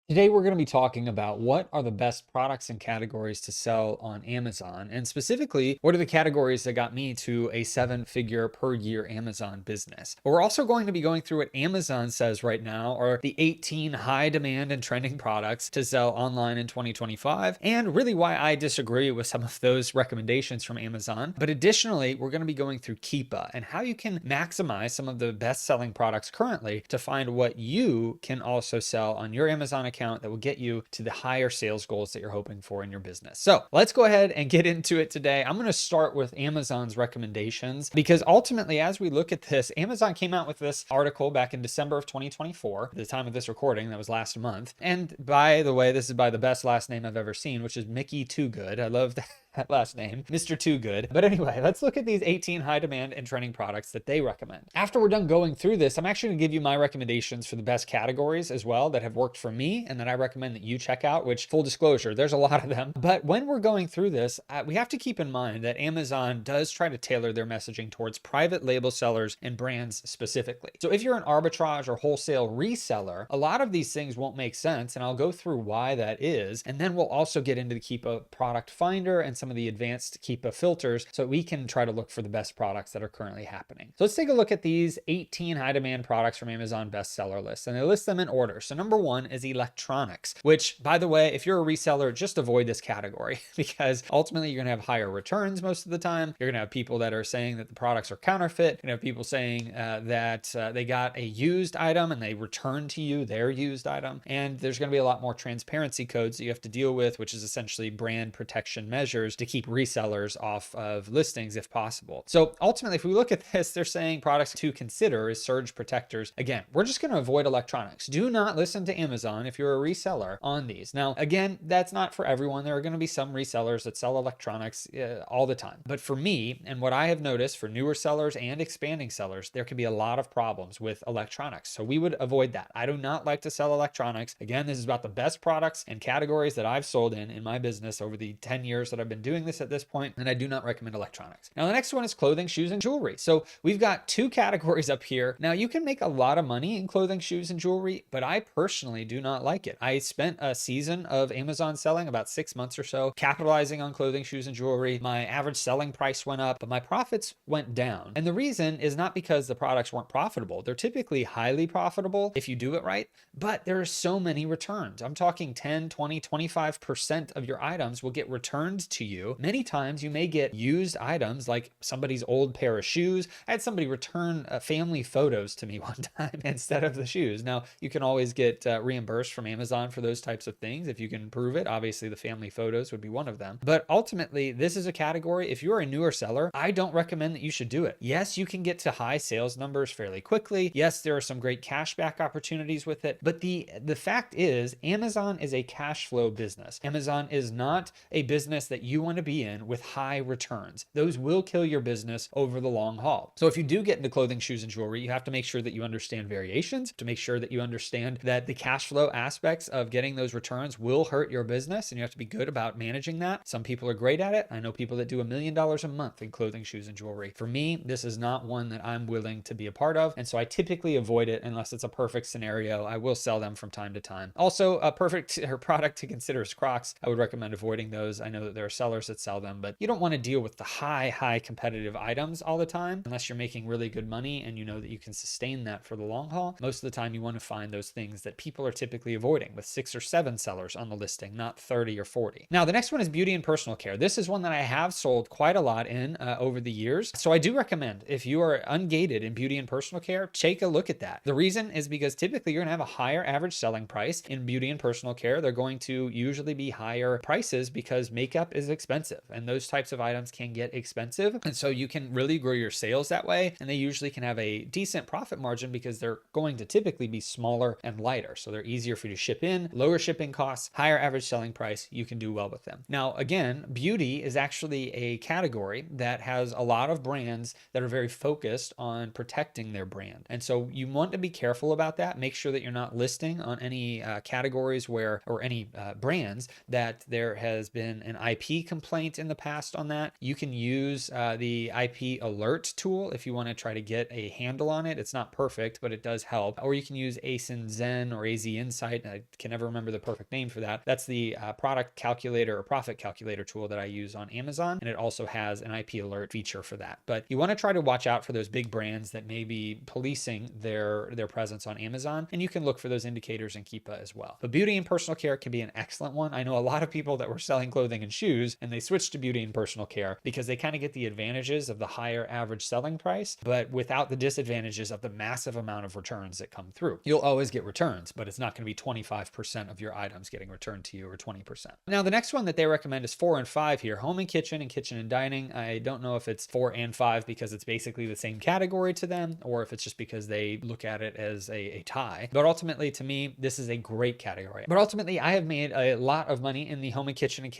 Today, we're going to be talking about what are the best products and categories to sell on Amazon. And specifically, what are the categories that got me to a 7-figure per year Amazon business. But we're also going to be going through what Amazon says right now are the 18 high demand and trending products to sell online in 2025, and really why I disagree with some of those recommendations from Amazon. But additionally, we're going to be going through Keepa and how you can maximize some of the best selling products currently to find what you can also sell on your Amazon account that will get you to the higher sales goals that you're hoping for in your business. So let's go ahead and get into it today. I'm going to start with Amazon's recommendations because ultimately, as we look at this, Amazon came out with this article back in December of 2024, at the time of this recording, that was last month. And by the way, this is by the best last name I've ever seen, which is Mickey Too Good. I love that last name, Mr. Too Good. But anyway, let's look at these 18 high demand and trending products that they recommend. After we're done going through this, I'm actually going to give you my recommendations for the best categories as well that have worked for me and that I recommend that you check out, which, full disclosure, there's a lot of them. But when we're going through this, we have to keep in mind that Amazon does try to tailor their messaging towards private label sellers and brands specifically. So if you're an arbitrage or wholesale reseller, a lot of these things won't make sense, and I'll go through why that is. And then we'll also get into the Keepa product finder and some of the advanced Keepa filters so we can try to look for the best products that are currently happening. So let's take a look at these 18 high demand products from Amazon bestseller list, and they list them in order. So number one is electronics, which, by the way, if you're a reseller, just avoid this category because ultimately you're gonna have higher returns most of the time. You're gonna have people that are saying that the products are counterfeit. You're gonna have people saying that they got a used item and they returned to you their used item. And there's gonna be a lot more transparency codes that you have to deal with, which is essentially brand protection measures to keep resellers off of listings if possible. So ultimately, if we look at this, they're saying products to consider is surge protectors. Again, we're just going to avoid electronics. Do not listen to Amazon if you're a reseller on these. Now, again, that's not for everyone. There are going to be some resellers that sell electronics all the time. But for me, and what I have noticed for newer sellers and expanding sellers, there can be a lot of problems with electronics. So we would avoid that. I do not like to sell electronics. Again, this is about the best products and categories that I've sold in my business over the 10 years that I've been doing this at this point, and I do not recommend electronics. Now, the next one is clothing, shoes, and jewelry. So we've got two categories up here. Now, you can make a lot of money in clothing, shoes, and jewelry, but I personally do not like it. I spent a season of Amazon selling, about 6 months or so, capitalizing on clothing, shoes, and jewelry. My average selling price went up, but my profits went down. And the reason is not because the products weren't profitable. They're typically highly profitable if you do it right, but there are so many returns. I'm talking 10, 20, 25% of your items will get returned to you. Many times you may get used items like somebody's old pair of shoes. I had somebody return family photos to me one time instead of the shoes. Now, you can always get reimbursed from Amazon for those types of things if you can prove it. Obviously, the family photos would be one of them. But ultimately, this is a category. If you're a newer seller, I don't recommend that you should do it. Yes, you can get to high sales numbers fairly quickly. Yes, there are some great cashback opportunities with it. But the fact is, Amazon is a cash flow business. Amazon is not a business that you want to be in with high returns. Those will kill your business over the long haul. So if you do get into clothing, shoes, and jewelry, you have to make sure that you understand variations, to make sure that you understand that the cash flow aspects of getting those returns will hurt your business, and you have to be good about managing that. Some people are great at it. I know people that do $1 million a month in clothing, shoes, and jewelry. For me, this is not one that I'm willing to be a part of, and so I typically avoid it unless it's a perfect scenario. I will sell them from time to time. Also, a perfect product to consider is Crocs. I would recommend avoiding those. I know that there are sellers that sell them, but you don't want to deal with the high competitive items all the time unless you're making really good money and you know that you can sustain that for the long haul. Most of the time you want to find those things that people are typically avoiding with 6 or 7 sellers on the listing, not 30 or 40. Now, the next one is beauty and personal care. This is one that I have sold quite a lot in over the years. So I do recommend, if you are ungated in beauty and personal care, take a look at that. The reason is because typically you're going to have a higher average selling price in beauty and personal care. They're going to usually be higher prices because makeup is expensive and those types of items can get expensive. And so you can really grow your sales that way. And they usually can have a decent profit margin because they're going to typically be smaller and lighter. So they're easier for you to ship in, lower shipping costs, higher average selling price. You can do well with them. Now, again, beauty is actually a category that has a lot of brands that are very focused on protecting their brand. And so you want to be careful about that. Make sure that you're not listing on any categories where, or any brands that there has been an IP complaint in the past on that. You can use the IP alert tool if you want to try to get a handle on it. It's not perfect, but it does help. Or you can use ASIN Zen or AZ Insight. I can never remember the perfect name for that. That's the product calculator or profit calculator tool that I use on Amazon. And it also has an IP alert feature for that. But you want to try to watch out for those big brands that may be policing their presence on Amazon. And you can look for those indicators in Keepa as well. But beauty and personal care can be an excellent one. I know a lot of people that were selling clothing and shoes and they switched to beauty and personal care because they kind of get the advantages of the higher average selling price, but without the disadvantages of the massive amount of returns that come through. You'll always get returns, but it's not going to be 25% of your items getting returned to you or 20%. Now, the next one that they recommend is 4 and 5 here, home and kitchen and dining. I don't know if it's 4 and 5 because it's basically the same category to them, or if it's just because they look at it as a tie. But ultimately, to me, this is a great category. But ultimately, I have made a lot of money in the home and kitchen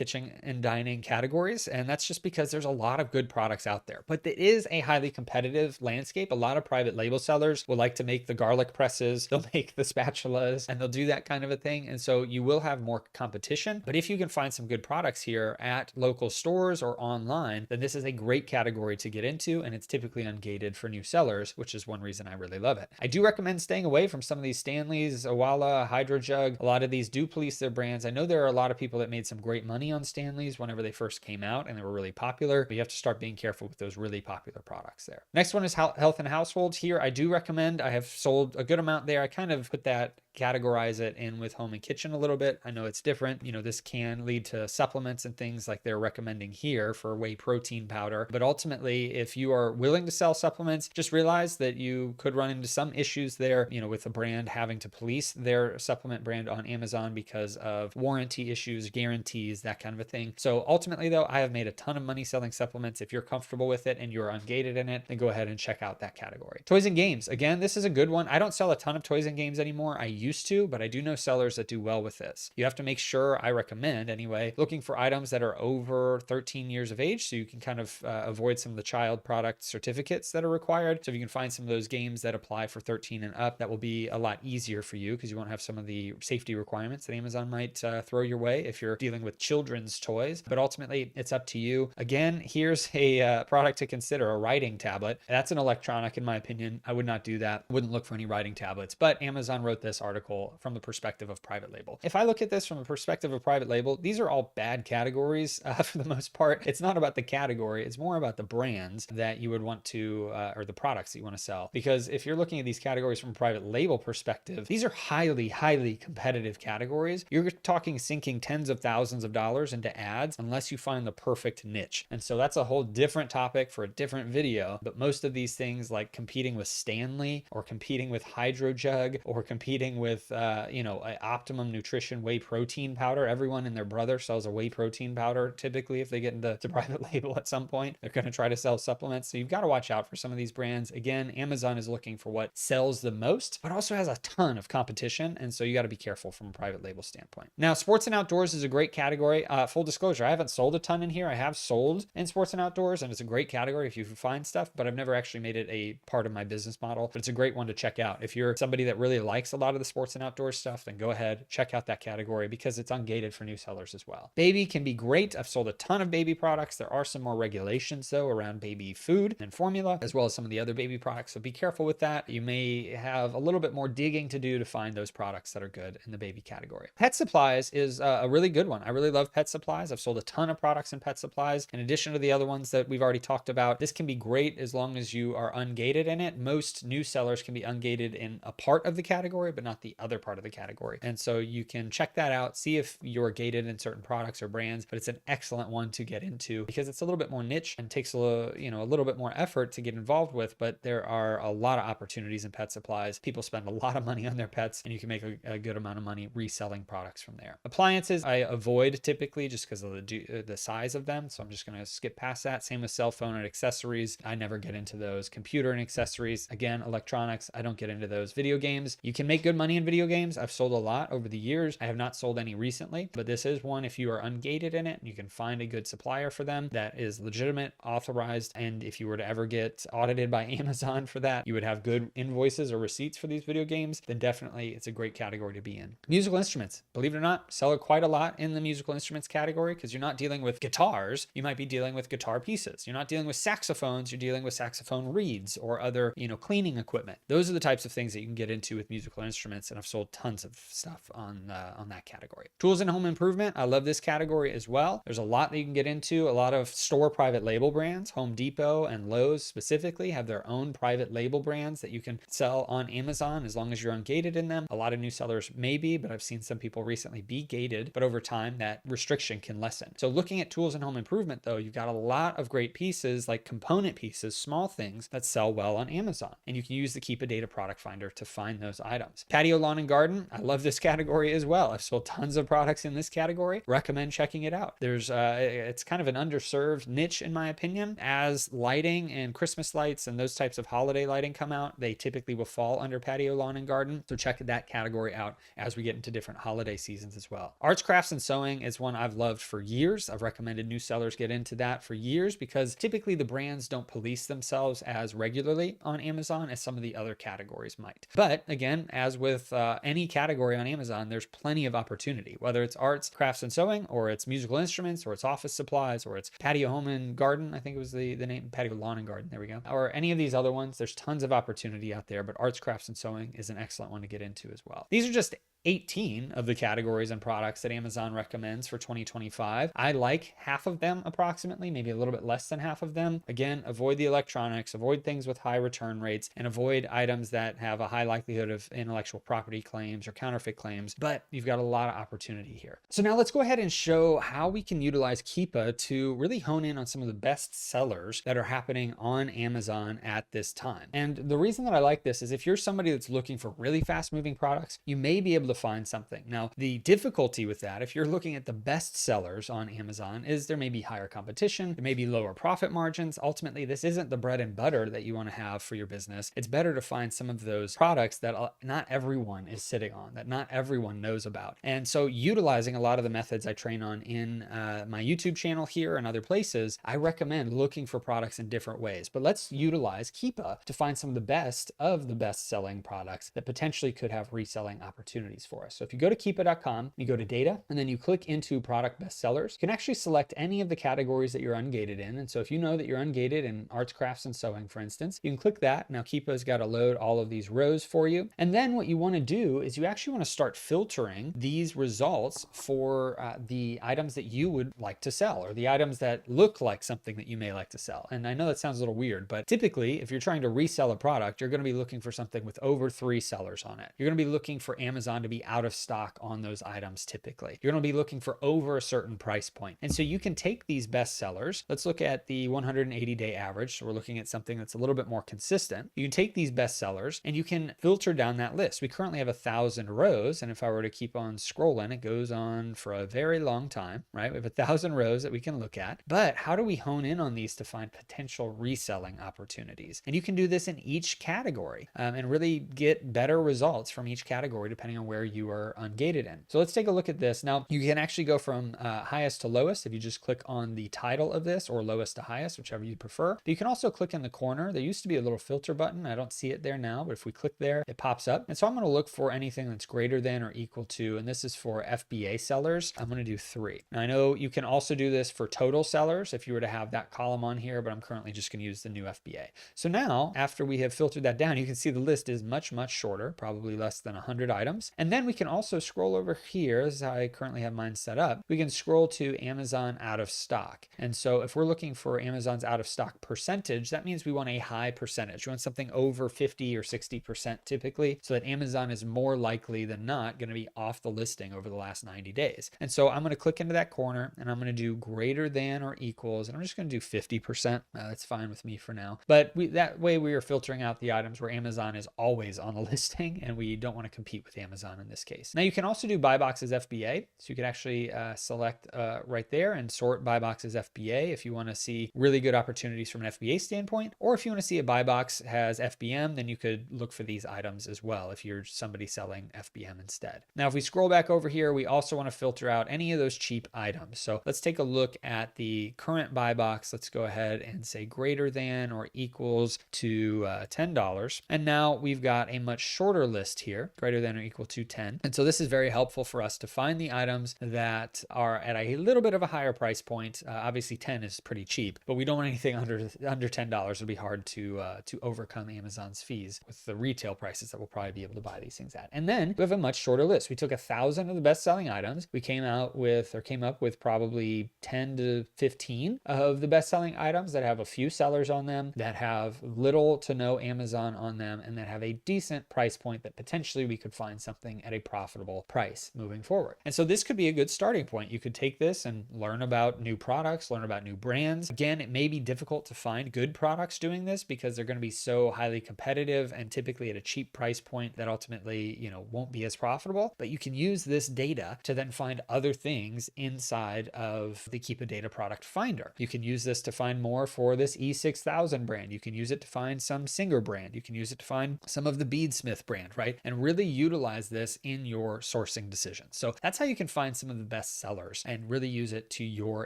and dining categories, and that's just because there's a lot of good products out there. But it is a highly competitive landscape. A lot of private label sellers will like to make the garlic presses, they'll make the spatulas, and they'll do that kind of a thing. And so you will have more competition. But if you can find some good products here at local stores or online, then this is a great category to get into, and it's typically ungated for new sellers, which is one reason I really love it. I do recommend staying away from some of these Stanleys, Owala, Hydro Jug. A lot of these do police their brands. I know there are a lot of people that made some great money on Stanleys whenever they first came out and they were really popular, but you have to start being careful with those really popular products there. Next one is health and household. Here, I do recommend. I have sold a good amount there. I kind of put that, categorize it in with home and kitchen a little bit. I know it's different. You know, this can lead to supplements and things like they're recommending here for whey protein powder. But ultimately, if you are willing to sell supplements, just realize that you could run into some issues there, you know, with a brand having to police their supplement brand on Amazon because of warranty issues, guarantees, that kind of a thing. So ultimately, though, I have made a ton of money selling supplements. If you're comfortable with it and you're ungated in it, then go ahead and check out that category. Toys and games. Again, this is a good one. I don't sell a ton of toys and games anymore. I used to, but I do know sellers that do well with this. You have to make sure, I recommend anyway, looking for items that are over 13 years of age so you can kind of avoid some of the child product certificates that are required. So if you can find some of those games that apply for 13 and up, that will be a lot easier for you because you won't have some of the safety requirements that Amazon might throw your way if you're dealing with children's toys. But ultimately, it's up to you. Again, here's a product to consider, a writing tablet. That's an electronic, in my opinion. I would not do that. Wouldn't look for any writing tablets, but Amazon wrote this article from the perspective of private label. If I look at this from the perspective of private label, these are all bad categories for the most part. It's not about the category. It's more about the brands that you would want to, or the products that you want to sell. Because if you're looking at these categories from a private label perspective, these are highly, highly competitive categories. You're talking sinking tens of thousands of dollars into ads unless you find the perfect niche. And so that's a whole different topic for a different video. But most of these things like competing with Stanley or competing with Hydro Jug or competing with, Optimum Nutrition whey protein powder. Everyone and their brother sells a whey protein powder. Typically, if they get into private label at some point, they're going to try to sell supplements. So you've got to watch out for some of these brands. Again, Amazon is looking for what sells the most, but also has a ton of competition. And so you got to be careful from a private label standpoint. Now, sports and outdoors is a great category. Full disclosure, I haven't sold a ton in here. I have sold in sports and outdoors, and it's a great category if you find stuff, but I've never actually made it a part of my business model. But it's a great one to check out. If you're somebody that really likes a lot of the sports and outdoors stuff, then go ahead, check out that category because it's ungated for new sellers as well. Baby can be great. I've sold a ton of baby products. There are some more regulations though around baby food and formula, as well as some of the other baby products. So be careful with that. You may have a little bit more digging to do to find those products that are good in the baby category. Pet supplies is a really good one. I really love pet supplies. I've sold a ton of products in pet supplies. In addition to the other ones that we've already talked about, this can be great as long as you are ungated in it. Most new sellers can be ungated in a part of the category, but not the other part of the category. And so you can check that out, see if you're gated in certain products or brands, but it's an excellent one to get into because it's a little bit more niche and takes a little bit more effort to get involved with, but there are a lot of opportunities in pet supplies. People spend a lot of money on their pets and you can make a good amount of money reselling products from there. Appliances, I avoid typically just because of the size of them. So I'm just going to skip past that. Same with cell phone and accessories. I never get into those. Computer and accessories, again, electronics, I don't get into those. Video games, you can make good money money in video games. I've sold a lot over the years. I have not sold any recently, but this is one if you are ungated in it and you can find a good supplier for them that is legitimate, authorized, and if you were to ever get audited by Amazon for that, you would have good invoices or receipts for these video games, then definitely it's a great category to be in. Musical instruments, believe it or not, sell quite a lot in the musical instruments category because you're not dealing with guitars, you might be dealing with guitar pieces. You're not dealing with saxophones, you're dealing with saxophone reeds or other, cleaning equipment. Those are the types of things that you can get into with musical instruments, and I've sold tons of stuff on that category. Tools and home improvement, I love this category as well. There's a lot that you can get into. A lot of store private label brands, Home Depot and Lowe's specifically, have their own private label brands that you can sell on Amazon as long as you're ungated in them. A lot of new sellers may be, but I've seen some people recently be gated, but over time that restriction can lessen. So looking at tools and home improvement though, you've got a lot of great pieces like component pieces, small things that sell well on Amazon. And you can use the Keepa Data Product Finder to find those items. Patio, lawn and garden, I love this category as well. I've sold tons of products in this category. Recommend checking it out. There's it's kind of an underserved niche in my opinion. As lighting and Christmas lights and those types of holiday lighting come out, they typically will fall under patio, lawn and garden. So check that category out as we get into different holiday seasons as well. Arts, crafts, and sewing is one I've loved for years. I've recommended new sellers get into that for years because typically the brands don't police themselves as regularly on Amazon as some of the other categories might. But again, as with any category on Amazon, there's plenty of opportunity, whether it's arts, crafts, and sewing, or it's musical instruments, or it's office supplies, or it's patio, home, and garden. I think it was the name, patio, lawn, and garden. There we go. Or any of these other ones. There's tons of opportunity out there, but arts, crafts, and sewing is an excellent one to get into as well. These are just 18 of the categories and products that Amazon recommends for 2025. I like half of them approximately, maybe a little bit less than half of them. Again, avoid the electronics, avoid things with high return rates, and avoid items that have a high likelihood of intellectual property claims or counterfeit claims, but you've got a lot of opportunity here. So now let's go ahead and show how we can utilize Keepa to really hone in on some of the best sellers that are happening on Amazon at this time. And the reason that I like this is if you're somebody that's looking for really fast moving products, you may be able to find something. Now, the difficulty with that, if you're looking at the best sellers on Amazon, is there may be higher competition, there may be lower profit margins. Ultimately, this isn't the bread and butter that you want to have for your business. It's better to find some of those products that not everyone is sitting on, that not everyone knows about. And so utilizing a lot of the methods I train on in my YouTube channel here and other places, I recommend looking for products in different ways. But let's utilize Keepa to find some of the best selling products that potentially could have reselling opportunities for us. So if you go to keepa.com, you go to data, and then you click into product bestsellers, you can actually select any of the categories that you're ungated in. And so if you know that you're ungated in arts, crafts, and sewing, for instance, you can click that. Now Keepa's got to load all of these rows for you. And then what you want to do is you actually want to start filtering these results for the items that you would like to sell, or the items that look like something that you may like to sell. And I know that sounds a little weird, but typically if you're trying to resell a product, you're going to be looking for something with over 3 sellers on it. You're going to be looking for Amazon to be out of stock on those items typically. You're going to be looking for over a certain price point. And so you can take these best sellers. Let's look at the 180-day average. So we're looking at something that's a little bit more consistent. You can take these best sellers and you can filter down that list. We currently have 1,000 rows. And if I were to keep on scrolling, it goes on for a very long time, right? We have 1,000 rows that we can look at. But how do we hone in on these to find potential reselling opportunities? And you can do this in each category and really get better results from each category depending on where you are ungated in. So let's take a look at this. Now you can actually go from highest to lowest if you just click on the title of this, or lowest to highest, whichever you prefer. But you can also click in the corner. There used to be a little filter button. I don't see it there now, but if we click there, it pops up. And so I'm going to look for anything that's greater than or equal to, and this is for FBA sellers. I'm going to do 3. Now I know you can also do this for total sellers if you were to have that column on here, but I'm currently just going to use the new FBA. So now after we have filtered that down, you can see the list is much, much shorter, probably less than 100 items. And then we can also scroll over here. This is how I currently have mine set up. We can scroll to Amazon out of stock. And so if we're looking for Amazon's out of stock percentage, that means we want a high percentage. We want something over 50 or 60% typically, so that Amazon is more likely than not going to be off the listing over the last 90 days. And so I'm going to click into that corner and I'm going to do greater than or equals, and I'm just going to do 50%. That's fine with me for now. But that way we are filtering out the items where Amazon is always on the listing and we don't want to compete with Amazon Amazon in this case. Now you can also do buy boxes FBA. So you could actually select right there and sort buy boxes FBA if you want to see really good opportunities from an FBA standpoint, or if you want to see a buy box has FBM, then you could look for these items as well if you're somebody selling FBM instead. Now, if we scroll back over here, we also want to filter out any of those cheap items. So let's take a look at the current buy box. Let's go ahead and say greater than or equals to $10. And now we've got a much shorter list here, greater than or equal to 10. And so this is very helpful for us to find the items that are at a little bit of a higher price point. Obviously 10 is pretty cheap, but we don't want anything under $10. It'll be hard to overcome Amazon's fees with the retail prices that we'll probably be able to buy these things at. And then we have a much shorter list. We took 1,000 of the best selling items. We came up with probably 10 to 15 of the best selling items that have a few sellers on them, that have little to no Amazon on them, and that have a decent price point that potentially we could find something at a profitable price moving forward. And so this could be a good starting point. You could take this and learn about new products, learn about new brands. Again, it may be difficult to find good products doing this because they're going to be so highly competitive and typically at a cheap price point that ultimately, won't be as profitable. But you can use this data to then find other things inside of the Keepa Data Product Finder. You can use this to find more for this E6000 brand. You can use it to find some Singer brand. You can use it to find some of the Beadsmith brand, right? And really utilize this in your sourcing decisions. So that's how you can find some of the best sellers and really use it to your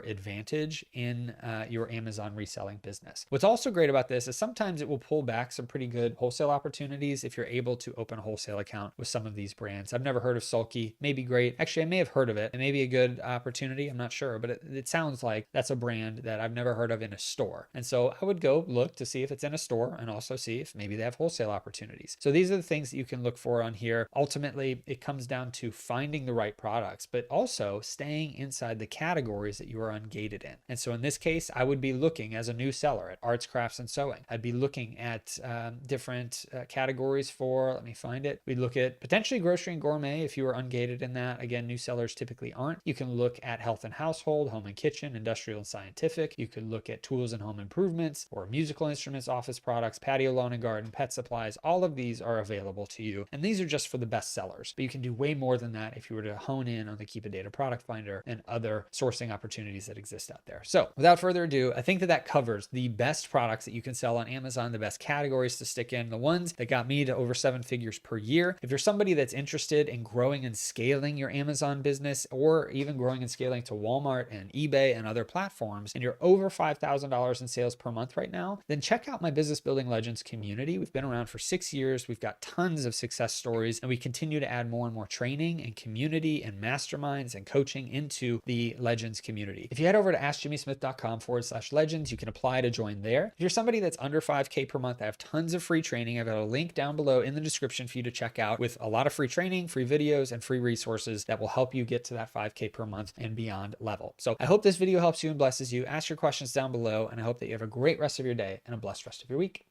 advantage in your Amazon reselling business. What's also great about this is sometimes it will pull back some pretty good wholesale opportunities if you're able to open a wholesale account with some of these brands. I've never heard of Sulky. May be great. Actually, I may have heard of it. It may be a good opportunity. I'm not sure, but it sounds like that's a brand that I've never heard of in a store. And so I would go look to see if it's in a store and also see if maybe they have wholesale opportunities. So these are the things that you can look for on here. Ultimately, it comes down to finding the right products, but also staying inside the categories that you are ungated in. And so in this case, I would be looking as a new seller at arts, crafts, and sewing. I'd be looking at different categories for, let me find it. We'd look at potentially grocery and gourmet if you were ungated in that. Again, new sellers typically aren't. You can look at health and household, home and kitchen, industrial and scientific. You could look at tools and home improvements or musical instruments, office products, patio, lawn and garden, pet supplies. All of these are available to you. And these are just for the best sellers, but you can do way more than that if you were to hone in on the Keepa Data Product Finder and other sourcing opportunities that exist out there. So without further ado, I think that covers the best products that you can sell on Amazon, the best categories to stick in, the ones that got me to over 7 figures per year. If you're somebody that's interested in growing and scaling your Amazon business, or even growing and scaling to Walmart and eBay and other platforms, and you're over $5,000 in sales per month right now, then check out my Business Building Legends community. We've been around for 6 years. We've got tons of success stories, and we continue to add more and more training and community and masterminds and coaching into the Legends community. If you head over to askjimmysmith.com/legends, you can apply to join there. If you're somebody that's under 5K per month, I have tons of free training. I've got a link down below in the description for you to check out with a lot of free training, free videos, and free resources that will help you get to that 5K per month and beyond level. So I hope this video helps you and blesses you. Ask your questions down below, and I hope that you have a great rest of your day and a blessed rest of your week.